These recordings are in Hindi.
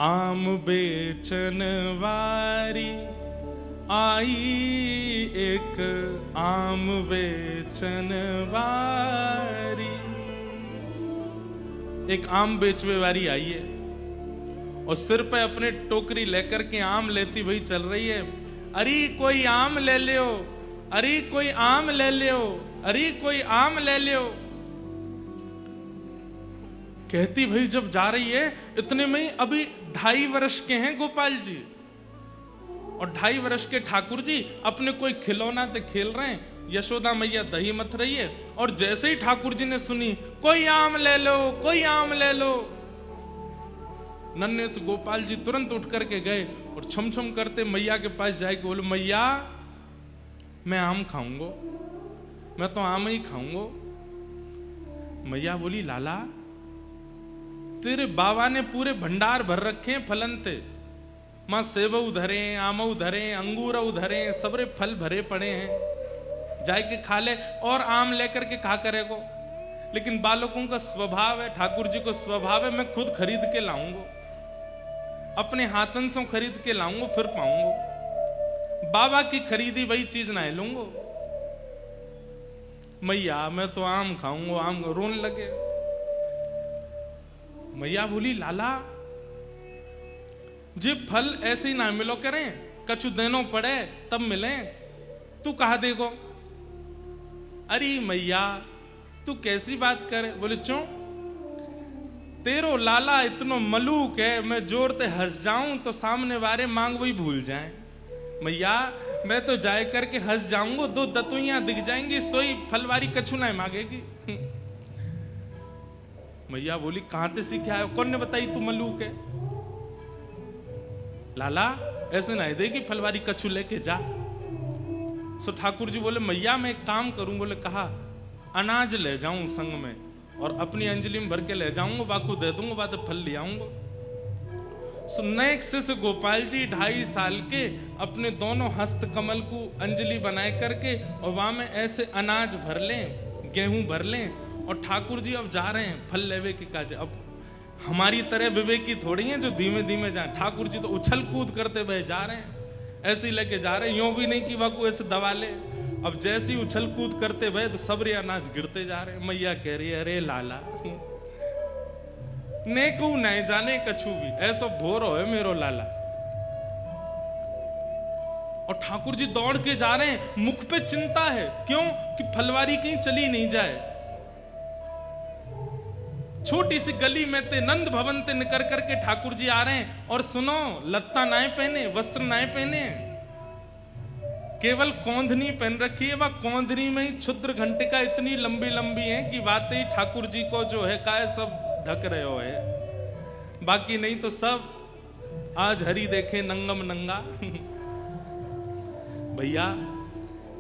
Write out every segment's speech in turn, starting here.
आम बेचन वारी आई, एक आम बेचन वारी। एक आम बेचवे वारी आई है और सिर पे अपने टोकरी लेकर के आम लेती वही चल रही है। अरे कोई आम ले लियो, अरे कोई आम ले लियो, अरे कोई आम ले लियो। कहती भाई जब जा रही है, इतने में ही अभी 2.5 वर्ष के हैं गोपाल जी, और 2.5 वर्ष के ठाकुर जी अपने कोई खिलौना से खेल रहे हैं। यशोदा मैया दही मथ रही है, और जैसे ही ठाकुर जी ने सुनी कोई आम ले लो, कोई आम ले लो, नन्हे से गोपाल जी तुरंत उठ करके गए और छम छम करते मैया के पास जाके बोले, मैया मैं आम खाऊंगा, मैं तो आम ही खाऊंगा। मैया बोली, लाला तेरे बाबा ने पूरे भंडार भर रखे हैं फलन थे, मां सेब उधरे, आम उधरे, अंगूर उधरे, सबरे फल भरे पड़े हैं, जाए के खा ले, और आम लेकर के खा करेगो। लेकिन बालकों का स्वभाव है, ठाकुर जी को स्वभाव है, मैं खुद खरीद के लाऊंगा, अपने हाथन से खरीद के लाऊंगा, फिर पाऊंगा। बाबा की खरीदी वही चीज ना लूंगा। मैया मैं तो आम खाऊंगा, आम रोने लगे। मैया बोली, लाला जे फल ऐसे ही ना मिलो करें, कछु देनो पड़े तब मिले, तू कहा देगो। अरे मैया तू कैसी बात करे। बोले, क्यों? तेरो लाला इतनो मलूक है, मैं जोरते हंस जाऊं तो सामने वाले मांग वही भूल जाए। मैया मैं तो जाए करके हंस जाऊंगा, 2 दतुइयां दिख जाएंगी, सोई फलवारी कछु ना मांगेगी। मैया बोली, कहां से सीखे आयो, कौन ने बताई तू मलूक है? लाला ऐसे ना दे कि फलवारी कछु लेके जा। सो ठाकुर जी बोले, मैया मैं एक काम करूं। बोले, कहा? अनाज ले जाऊं संग में, और अपनी अंजलि में भर के ले जाऊंगा, बाकू दे दूंगा, बाद फल ले आऊंगा। सो नेक से गोपाल जी 2.5 साल के अपने दोनों हस्त कमल को अंजलि बनाए करके, और वहां में ऐसे अनाज भर लें, गेहूं भर लें, और ठाकुर जी अब जा रहे हैं फल लेवे के काज। अब हमारी तरह विवेकी थोड़ी हैं जो धीमे धीमे जाए, ठाकुर जी तो उछल कूद करते हुए जा रहे हैं, ऐसे ही लेके जा रहे हैं, यूं भी नहीं कि वाकू ऐसे दबा ले। अब जैसे ही उछल कूद करते हुए तो सबरे अनाज गिरते जा रहे हैं। मैया कह रही है, अरे लाला नेकू नहीं जाने कछु भी, ऐसा भोर हो मेरो लाला। और ठाकुर जी दौड़ के जा रहे हैं, मुख पे चिंता है, क्यों? कि फलवारी कहीं चली नहीं जाए। छोटी सी गली में ते नंद भवन ते निकर करके ठाकुर जी आ रहे हैं, और सुनो लत्ता नाए पहने, वस्त्र नाए पहने, केवल कौंधनी पहन रखी है। वह कौंधनी में ही क्षुद्र घंटिका इतनी लंबी लंबी है कि बातें ही ठाकुर जी को जो है काय सब ढक रहे हो है, बाकी नहीं तो सब आज हरि देखे नंगम नंगा। भैया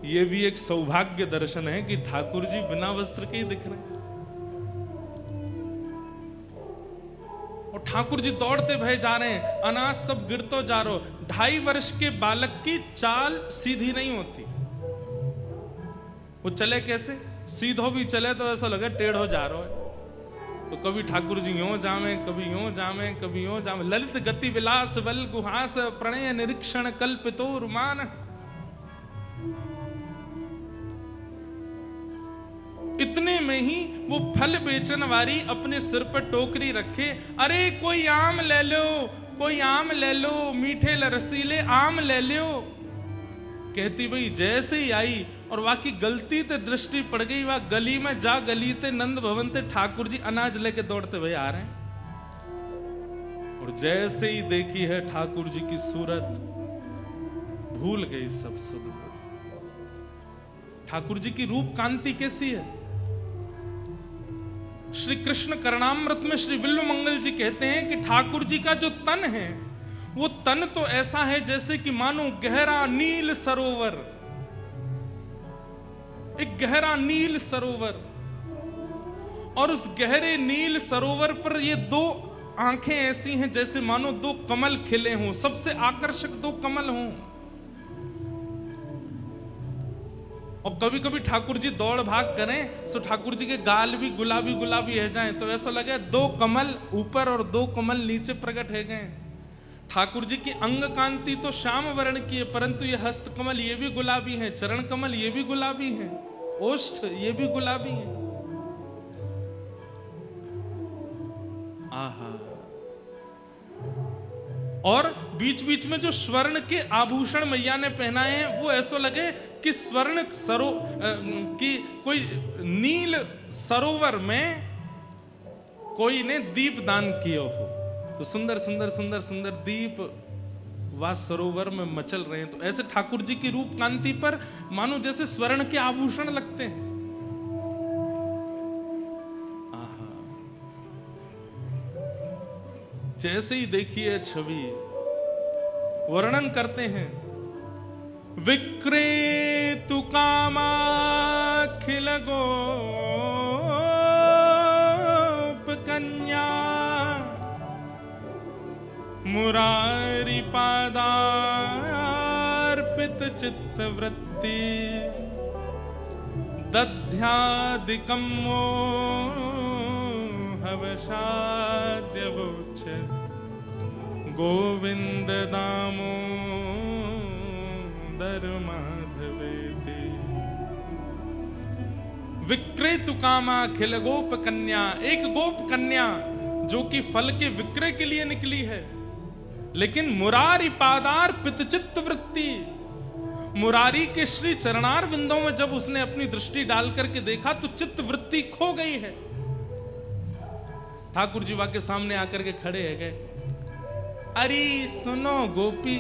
ये भी एक सौभाग्य दर्शन है कि ठाकुर जी बिना वस्त्र के ही दिख रहे हैं। और ठाकुर जी दौड़ते भय जा रहे हैं, अनाज सब गिरतो जा रहा। 2.5 वर्ष के बालक की चाल सीधी नहीं होती। वो चले कैसे? सीधो भी चले तो ऐसा लगे टेढ़ो जा रहा है। तो कभी ठाकुर जी यूं जामे, कभी यूं जामे, कभी यूं जामे। ललित गति विलास बल गुहास, प्रणय निरीक्षण कल्पितो रुमान। इतने में ही वो फल बेचन वाली अपने सिर पर टोकरी रखे, अरे कोई आम ले लो, कोई आम ले लो, मीठे रसीले आम ले लो। कहती भाई जैसे ही आई, और वाकई गलती ते दृष्टि पड़ गई, वह गली में जा गली ते नंद भवन ते ठाकुर जी अनाज लेके दौड़ते हुए आ रहे हैं। और जैसे ही देखी है ठाकुर जी की सूरत, भूल गई सब सुध। ठाकुर जी की रूप कांति कैसी है? श्री कृष्ण करणामृत में श्री विल्व मंगल जी कहते हैं कि ठाकुर जी का जो तन है, वो तन तो ऐसा है जैसे कि मानो गहरा नील सरोवर, एक गहरा नील सरोवर, और उस गहरे नील सरोवर पर ये 2 आंखें ऐसी हैं जैसे मानो 2 कमल खिले हों, सबसे आकर्षक 2 कमल हों। और कभी कभी ठाकुर जी दौड़ भाग करें तो ठाकुर जी के गाल भी गुलाबी गुलाबी है जाएं, तो ऐसा लगे 2 कमल ऊपर और 2 कमल नीचे प्रकट है गए। ठाकुर जी की अंग कांति तो श्याम वर्ण की है, परंतु ये हस्त कमल ये भी गुलाबी हैं, चरण कमल ये भी गुलाबी हैं, ओष्ठ ये भी गुलाबी हैं। आहा। और बीच बीच में जो स्वर्ण के आभूषण मैया ने पहनाए हैं वो ऐसा लगे कि स्वर्ण कि कोई नील सरोवर में कोई ने दीप दान किया हो। तो सुंदर सुंदर सुंदर सुंदर दीप वा सरोवर में मचल रहे हैं। तो ऐसे ठाकुर जी की रूप कांति पर मानो जैसे स्वर्ण के आभूषण लगते हैं। जैसे ही देखिए छवि वर्णन करते हैं, विक्रेतु कामाखिल गोप कन्या मुरारी पादार्पित चित्तवृत्ति दध्यादिकं हवशाद्यवोच्यते गोविंद दामोदर माधवेति। विक्रेतु कामाखिल गोप कन्या, एक गोप कन्या जो कि फल के विक्रय के लिए निकली है, लेकिन मुरारी पादार पितचित्त वृत्ति, मुरारी के श्री चरणार विंदों में जब उसने अपनी दृष्टि डाल करके देखा तो चित्त वृत्ति खो गई है। ठाकुर जी के सामने आकर के खड़े है गए, अरे सुनो गोपी,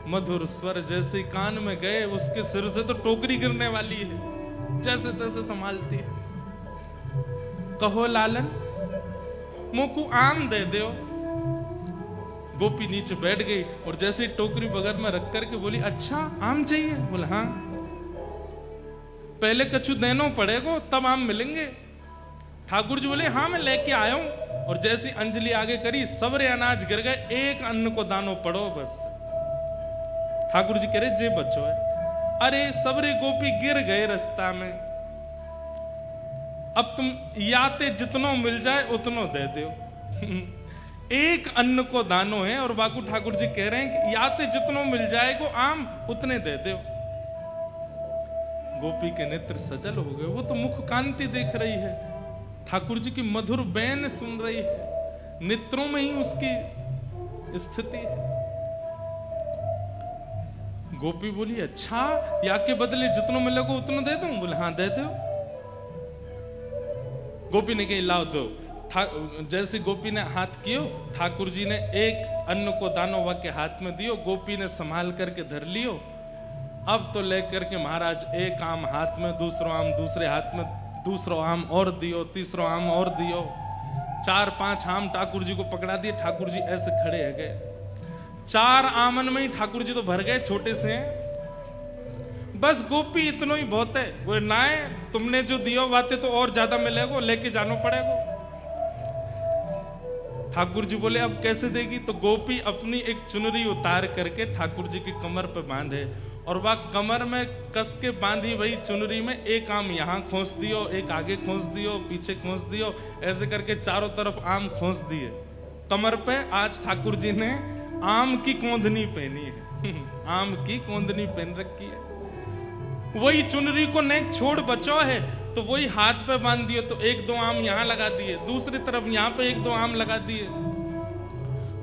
मधुर स्वर जैसे कान में गए उसके सिर से तो टोकरी गिरने वाली है, जैसे तैसे संभालती है। कहो लालन मोकू आम दे दो। गोपी नीचे बैठ गई और जैसे टोकरी बगल में रख करके बोली, अच्छा आम चाहिए? बोला हाँ। पहले कछु देनो पड़ेगा तब आम मिलेंगे। ठाकुर जी बोले हाँ मैं लेके आया हूं। और जैसी अंजलि आगे करी सबरे अनाज गिर गए, एक अन्न को दानो पड़ो बस। ठाकुर जी कह रहे जे बच्चो है। अरे सबरे गोपी गिर गए रास्ता में, अब तुम याते जितनो मिल जाए उतनो दे दो। एक अन्न को दानो है और बाकू ठाकुर जी कह रहे हैं कि याते जितनो मिल जाएगो आम उतने दे दो। गोपी के नेत्र सजल हो गए, वो तो मुख कांति देख रही है, ठाकुर जी की मधुर बैन सुन रही है, नेत्रों में ही उसकी स्थिति है। गोपी बोली अच्छा या के बदले जितनो मिलेगा उतना दे दूं? बोले हाँ दे दो। गोपी ने कही लाओ दो। जैसे गोपी ने हाथ कियो, ठाकुर जी ने एक अन्न को दानो वा के हाथ में दियो, गोपी ने संभाल करके धर लियो। अब तो लेकर के महाराज एक आम हाथ में, दूसरो आम दूसरे हाथ में, दूसरो आम और दियो, तीसरो आम और दियो, 4-5 आम ठाकुर जी को पकड़ा दिए। ठाकुर जी ऐसे खड़े है गए, 4 आमन में ही ठाकुर जी तो भर गए, छोटे से हैं। बस गोपी इतना ही बहुत है। बोले ना तुमने जो दियो बातें तो और ज्यादा मिलेगा, लेके जाना पड़ेगा। ठाकुर जी बोले अब कैसे देगी? तो गोपी अपनी एक चुनरी उतार करके ठाकुर जी की कमर पे बांधे और वह कमर में कस के बांधी वही चुनरी में एक आम यहाँ खोस दियो, एक आगे खोस दियो, पीछे खोस दियो, ऐसे करके चारों तरफ आम खोस दिए कमर पे। आज ठाकुर जी ने आम की कोंदनी पहनी है, आम की कोंदनी पहन रखी है। वही चुनरी को नेक छोड़ बचो है तो वही हाथ पे बांध दिए, तो 1-2 आम यहाँ लगा दिए, दूसरी तरफ यहाँ पे 1-2 आम लगा दिए।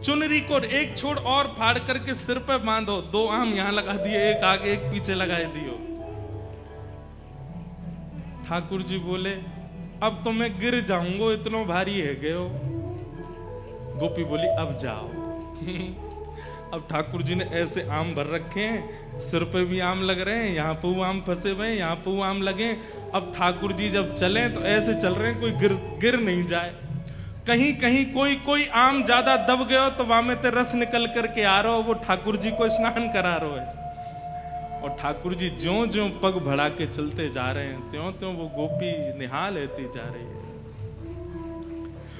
चुनरी को एक छोड़ और फाड़ करके सिर पे बांधो, 2 आम यहाँ लगा दिए, एक आगे एक पीछे लगा दियो। ठाकुर जी बोले अब तो मैं गिर जाऊंगा, इतना भारी है गए हो। गोपी बोली अब जाओ। अब ठाकुर जी ने ऐसे आम भर रखे हैं, सिर पे भी आम लग रहे हैं, यहाँ पे आम फंसे हुए हैं, यहाँ पे आम लगे। अब ठाकुर जी जब चले तो ऐसे चल रहे हैं कोई गिर नहीं जाए। कहीं कहीं कोई आम ज्यादा दब गयो तो वहां में ते रस निकल करके आ रहा हो, वो ठाकुर जी को स्नान करा रहा है। और ठाकुर जी ज्यों ज्यों पग बढ़ा के चलते जा रहे हैं त्यों त्यों वो गोपी निहाल लेती जा रही है।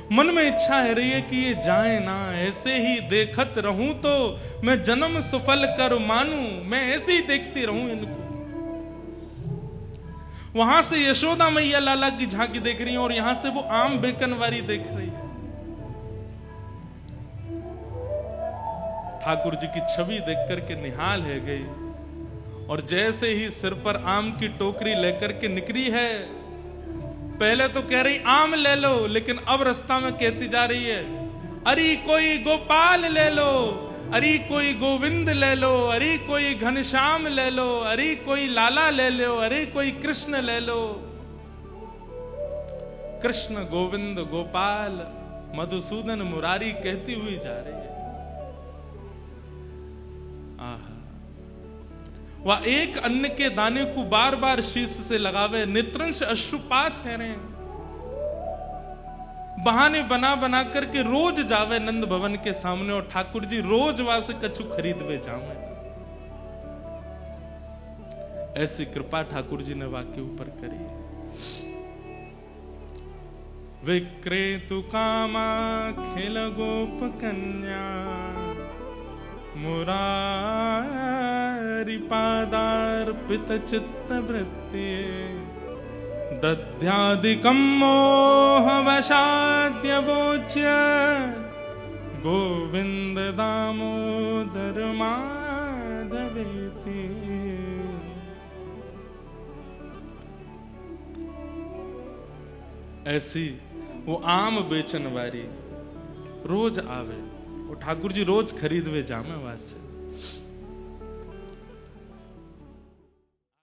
मन में इच्छा है रही है कि ये जाए ना, ऐसे ही देखत रहूं तो मैं जन्म सफल कर मानूं, मैं ऐसे ही देखती रहूं इनको। वहां से यशोदा मैया लाला की झांकी देख रही है और यहां से वो आम बेकनवारी देख रही है। ठाकुर जी की छवि देख करके निहाल है गई, और जैसे ही सिर पर आम की टोकरी लेकर के निकली है, पहले तो कह रही आम ले लो, लेकिन अब रास्ता में कहती जा रही है अरे कोई गोपाल ले लो, अरे कोई गोविंद ले लो, अरे कोई घनश्याम ले लो, अरे कोई लाला ले लो, अरे कोई कृष्ण ले लो। कृष्ण गोविंद गोपाल मधुसूदन मुरारी कहती हुई जा रही है। आहा, वह एक अन्न के दाने को बार बार शीश से लगावे, नेत्रंश अश्रुपात कह रहे हैं। बहाने बना बना करके रोज जावे नंद भवन के सामने, और ठाकुर जी रोज वहां से कछु खरीदवे जावे। ऐसी कृपा ठाकुर जी ने वाक्य ऊपर करी है। विक्रेतु कामाखिल गोप कन्या, मुरारी पादार्पित चित्त वृत्ति, दध्यादिकं मोहवशाद्य वोच्य, गोविंद दामोदर माधवेति। ऐसी वो आम बेचन वाली रोज आवे, वो ठाकुर जी रोज खरीदवे जामे वहां से।